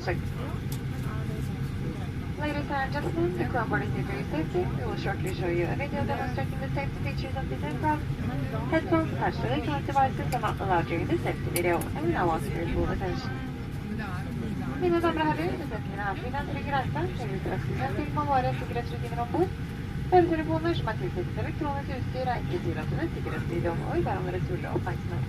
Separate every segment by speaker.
Speaker 1: Ladies and gentlemen, the crew board is here for your safety. We will shortly show you a video demonstrating the safety features of this aircraft. Headphones attached to electronic devices are not allowed during the safety video, and we now ask for your full attention. Mine damer og herrer, besetningen er flyene til å reise, trenger vi straks til man varer sikkerhetsrutiner ombord. Høretelefoner som er tilknyttet elektronisk utstyr er ikke tillatt under sikkerhetsvideoen, og vi ber om deres fulle oppmerksomhet.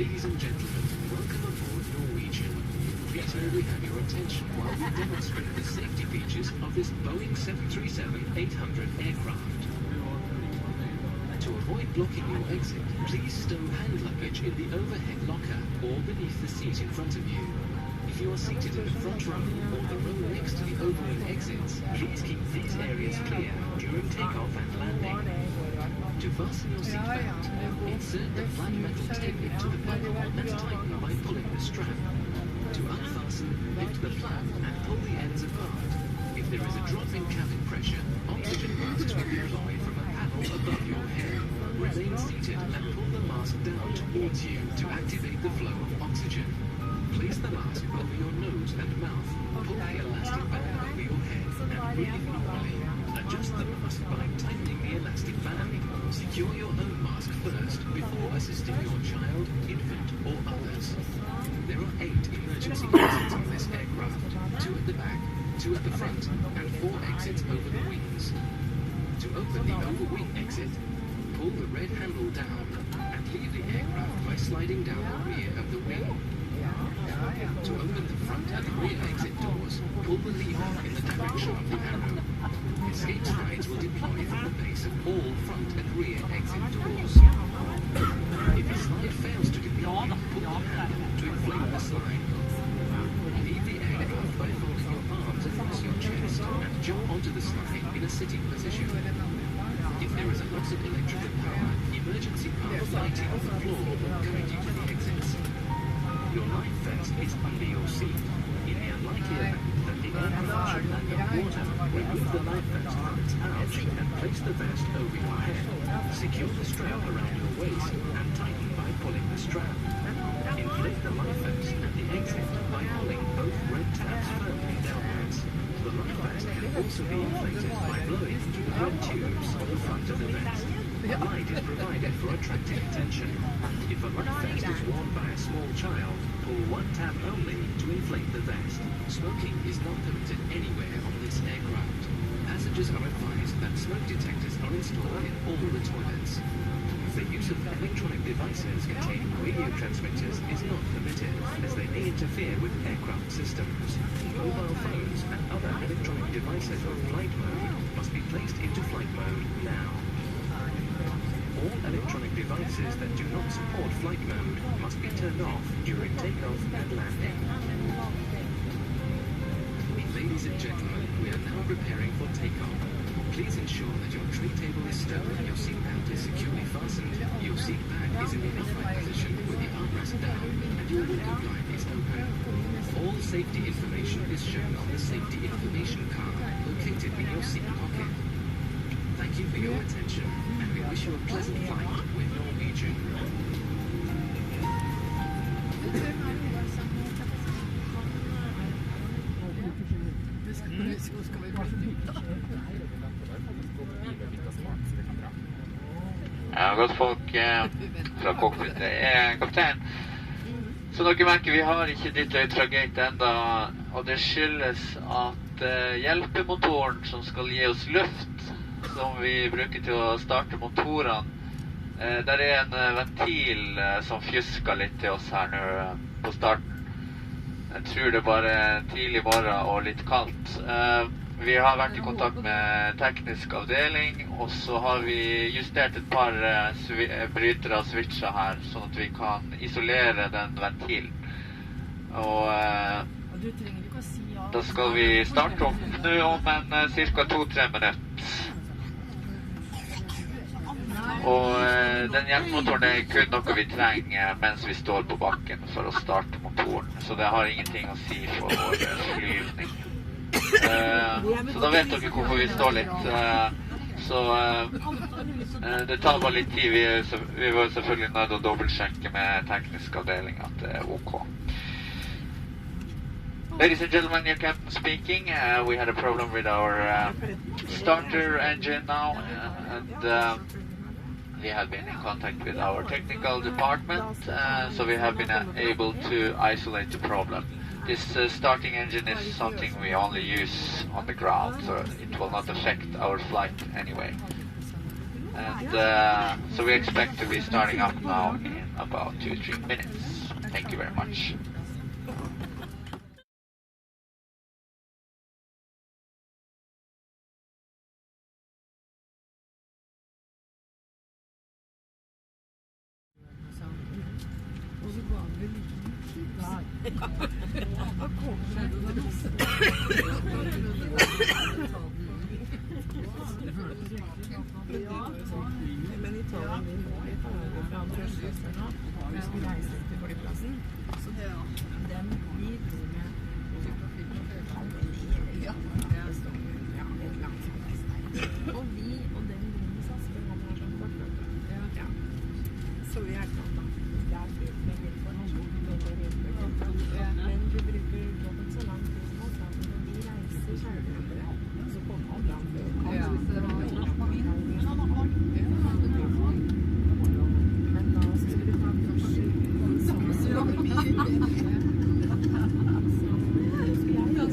Speaker 2: Ladies and gentlemen, welcome aboard Norwegian. Please may we have your attention while we demonstrate the safety features of this Boeing 737-800 aircraft. To avoid blocking your exit, please stow hand luggage in the overhead locker or beneath the seat in front of you. If you are seated in the front row or the row next to the overhead exits, please keep these areas clear during takeoff and landing. To fasten your seatbelt, insert the flat metal tape into the buckle and tighten by pulling the strap. To unfasten, lift the flap and pull the ends apart. If there is a drop in cabin pressure, oxygen masks will be applied from a panel above your head. Remain seated and pull the mask down towards you to activate the flow of oxygen. Place the mask over your nose and mouth. Pull the elastic band over your head and breathe normally. Adjust the mask by tightening the elastic band. Secure your own mask first before assisting your child, infant or others. There are 8 emergency exits on this aircraft, 2 at the back, 2 at the front and 4 exits over the wings. To open the over-wing exit, pull the red handle down and leave the aircraft by sliding down the rear of the wing. To open the front and rear exit doors, pull the lever in the direction of the arrow. Escape slides will deploy from the base of all front and rear exit doors. If a slide fails to deploy, pull the handle to inflate the slide. Leave the aircraft by folding your arms across your chest and jump onto the slide in a sitting position. If there is a loss of electrical power, emergency power lighting on the floor will guide you to the exits. Your life vest is under your seat. In the unlikely event that the aircraft should land on water, remove the life vest from its pouch and place the vest over your head. Secure the strap around your waist and tighten by pulling the strap. Inflate the life vest at the exit by pulling both red tabs firmly downwards. The life vest can also be inflated by blowing into the red tubes on the front of the vest. A light is provided for attracting attention. If a life vest is worn by a small child, pull one tab only to inflate the vest. Smoking is not permitted anywhere on this aircraft. Passengers are advised that smoke detectors are installed in all the toilets. The use of electronic devices containing radio transmitters is not permitted, as they may interfere with aircraft systems. Mobile phones and other electronic devices of flight mode must be placed into flight mode now. All electronic devices that do not support flight mode must be turned off during takeoff and landing. Ladies and gentlemen, we are now preparing for takeoff. Please ensure that your tray table is stowed, your seat belt is securely fastened, your seat back is in the upright position with the armrest down, and your window blind is open. All safety information is shown on the safety information card located in your seat pocket. Thank you for your attention, and we wish you a pleasant flight with Norwegian.
Speaker 3: Ja, godt folk fra cockpit er kaptein. Så dere merker vi har ikke ditt ut fra gate enda, og det skyldes at hjelpemotoren som skal gi oss luft, som vi bruker til å starte motorene, der er en ventil som fjusker litt til oss her nå på starten. Jeg tror det bare tidlig morgen og litt kaldt. Vi har vært i kontakt med teknisk avdeling, og så har vi justert et par brytere og switcher her, sånn at vi kan isolere den ventilen. Og da skal vi starte opp nå om cirka 2-3 minutter. Og den hjelpemotoren er kun noe vi trenger mens vi står på bakken for å starte motoren, så det har ingenting å si for vår flyvning. Så da vet dere hvorfor vi står litt. Så det tar bare litt tid. Vi var selvfølgelig nødt til å dobbeltsjekke med teknisk avdeling at det er ok. Ladies and gentlemen, your captain speaking. We had a problem with our starter engine now, and we have been in contact with our technical department, so we have been able to isolate the problem. This starting engine is something we only use on the ground, so it will not affect our flight anyway. And so we expect to be starting up now in about 2-3 minutes. Thank you very much.
Speaker 4: Men i Italien vil vi fra Trøsøster nå, vi skal reise til flyplassen, så den blir med ja, det står ja, et langt og vi og den grunnen SAS, for han har sånn kort, ja, så vi er klart da, det er fint med informasjon, men vi bruker jobben så lang tid som oss, når vi reiser kjærligere, så kommer han langt før. Men da skulle vi ta så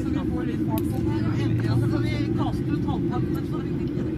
Speaker 4: vi får litt fart på det. Ja, så kan vi kaste ut halvparten, så vi ikke det.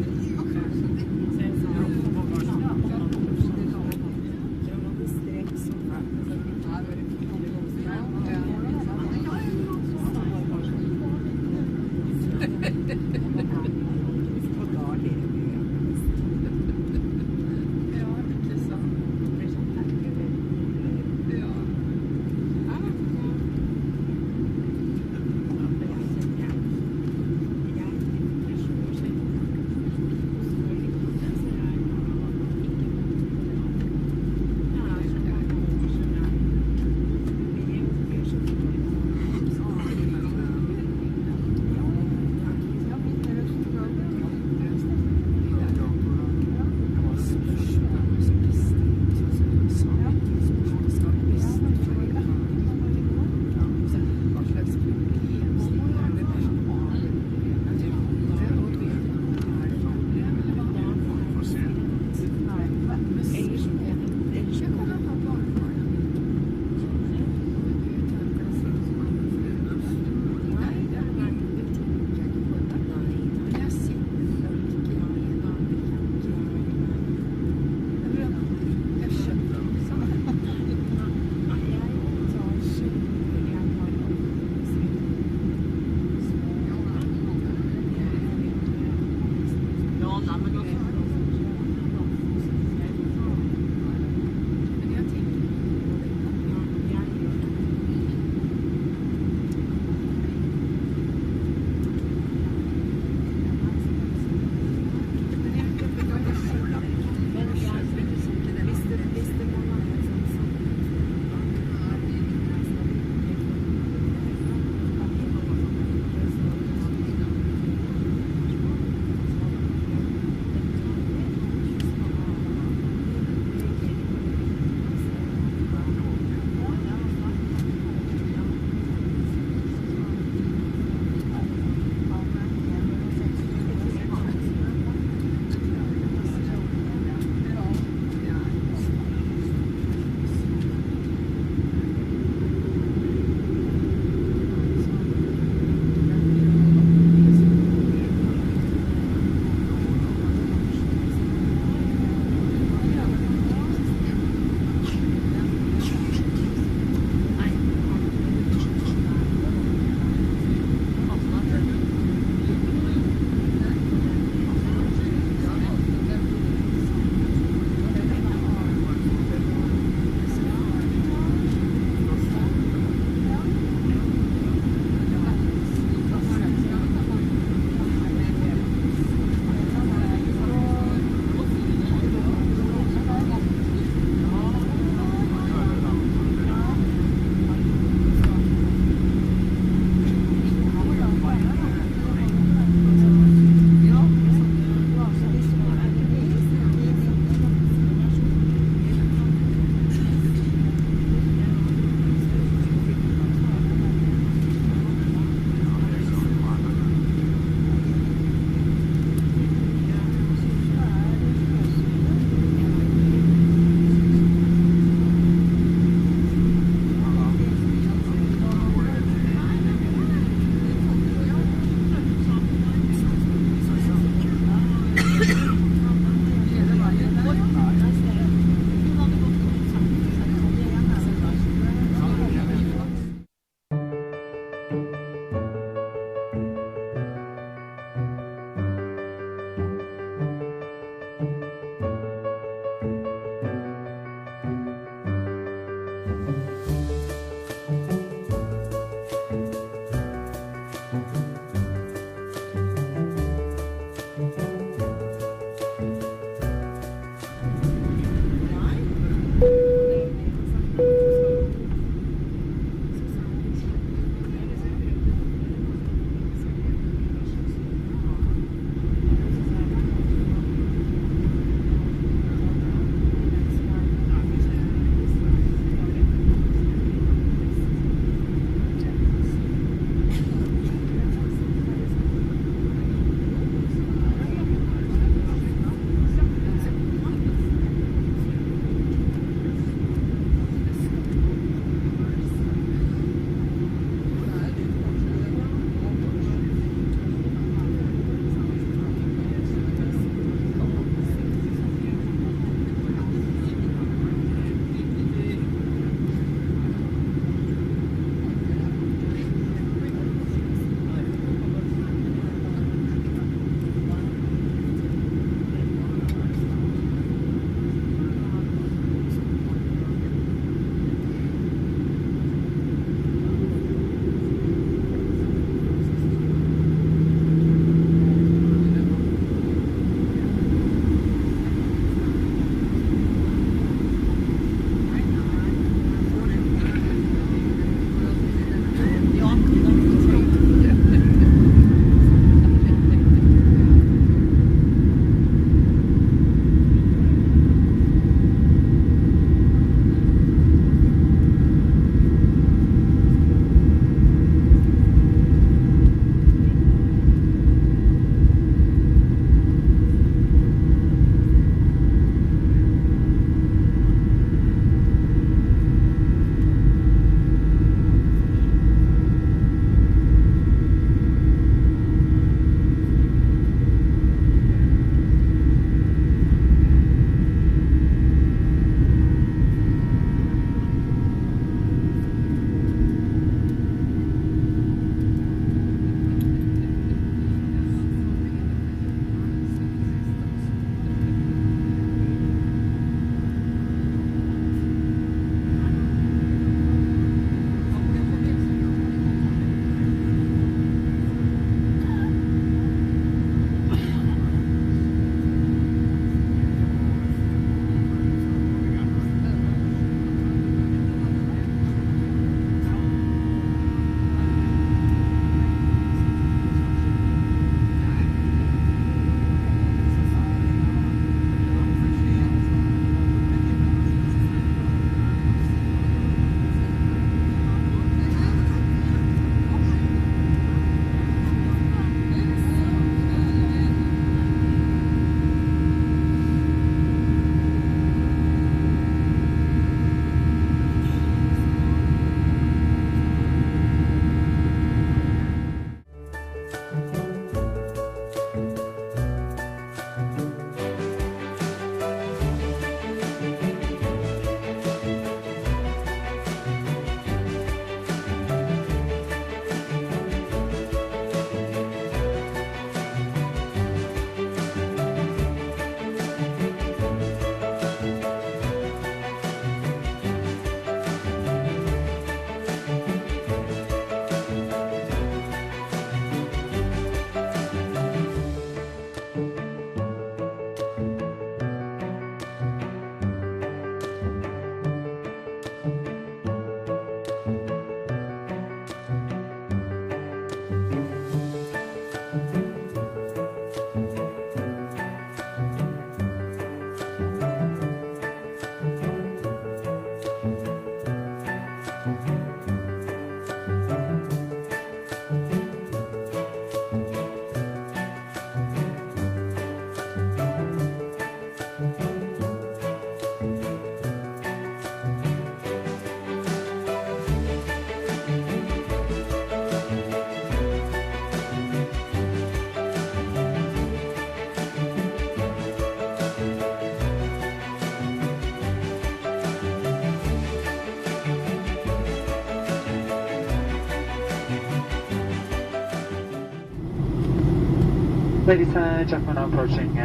Speaker 5: Ladies and gentlemen, approaching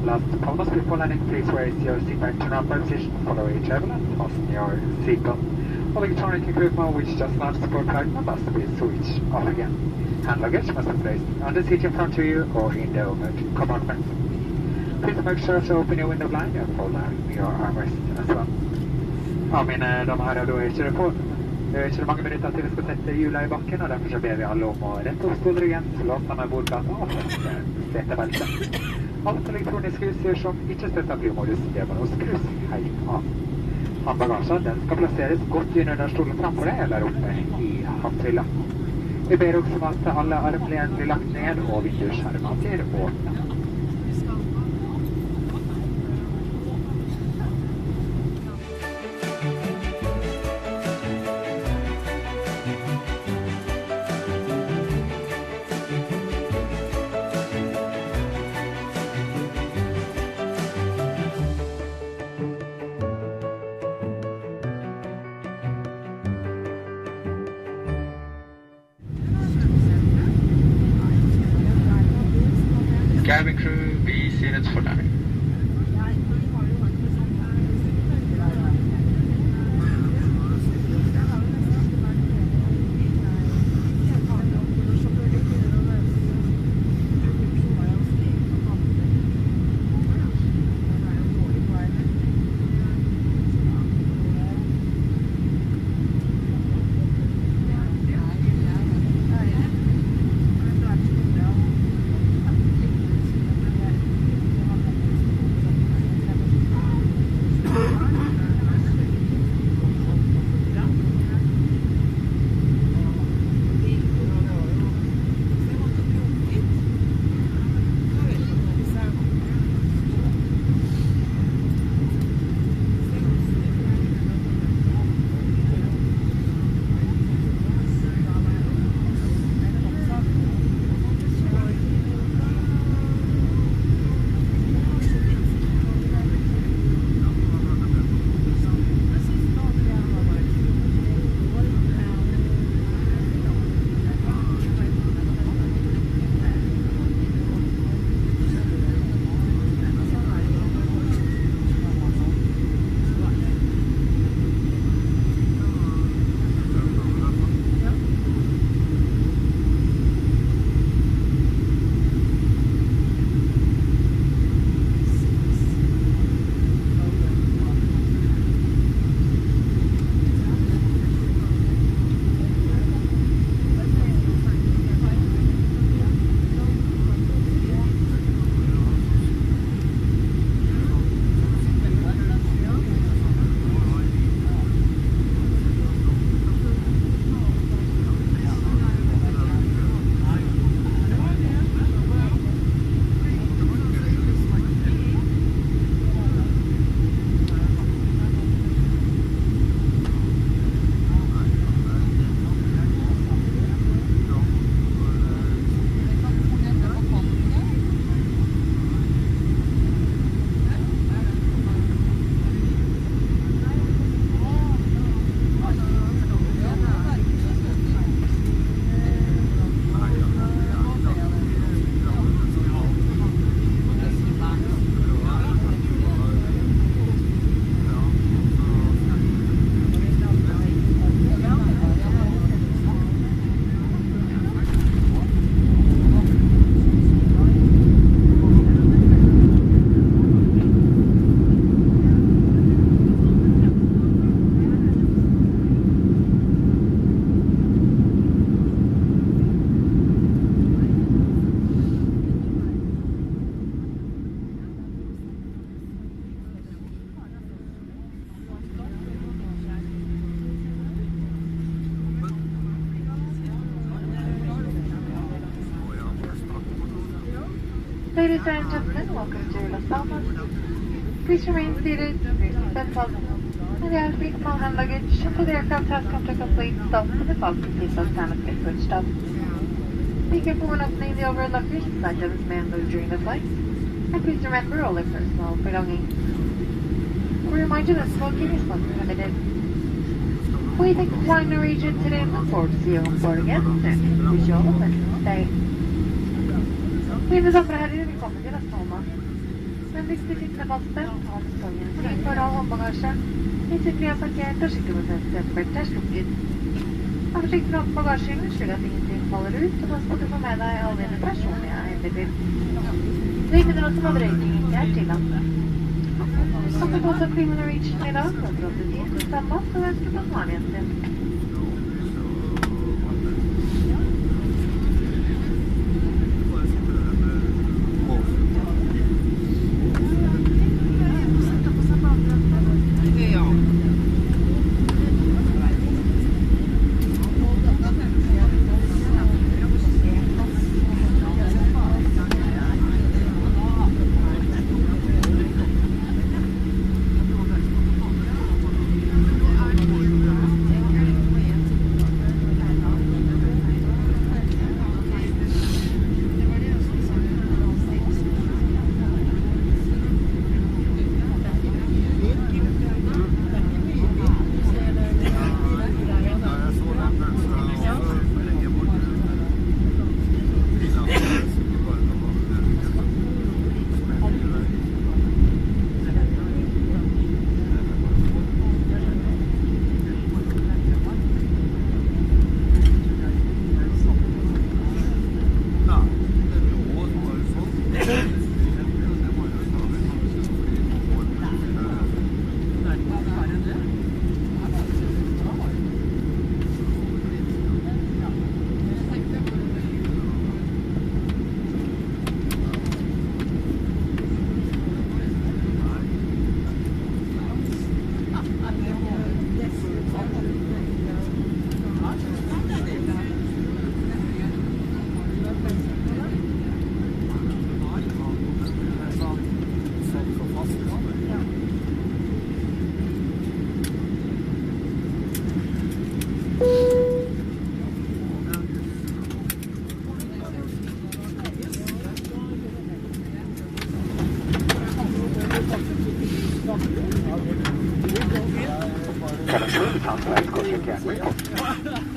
Speaker 5: Las Palmas, before landing, please raise your seatbelt to number position, follow each other, and fasten your seatbelt. All electronic equipment which does not support flight must be switched off again. Hand luggage must be placed on the seat in front of you or in the overhead compartment. Please make sure to open your window blind and fold down your armrest as well. Ja, mine damer og herrer, da er ikke det mange minutter til vi skal sette hjula i bakken, og derfor så ber vi alle om å rette opp stolryggen, låse med bordplata og feste setebeltet. Alt elektronisk utstyr som ikke støtter flymodus, det må nå skrus helt av. Håndbagasjen, den skal plasseres godt inn under stolen framfor deg, eller oppe i handhylla. Vi ber også om at alle armleden blir lagt ned, og vinduskjermen blir åpnet.
Speaker 3: Cabin crew, be seated for landing.
Speaker 1: Ladies and gentlemen, welcome to Las Palmas. Please remain seated, raise your seatbelt, and the outfit, small hand luggage until the aircraft has come to a complete stop and the fasten seatbelt sign has been switched off. Be careful when opening the overhead lockers, as items may move during the flight. And please remember all your personal belongings. We remind you that smoking is not permitted. We thank you for flying Norwegian today and look forward to see you on board again soon. Wish you all a pleasant stay. Mine damer og herrer, velkommen til Las Palmas. Vennligst til sittende ta med sesongen fri for all håndbagasje. Inntil fly er parkert og sykkelbefest setebeltet er slukket. Vær forsiktig med åpen bagasjehjul slik at ingenting faller ut, og pass på at du får med deg alle dine personlige eiendeler. Vi minner oss om at røyking ikke er tillatt. Som på båt av Fly med Norwegian i dag, så for 8 tid til Stammas, og ønsker på snarlighet sin.
Speaker 5: Sounds like go check out.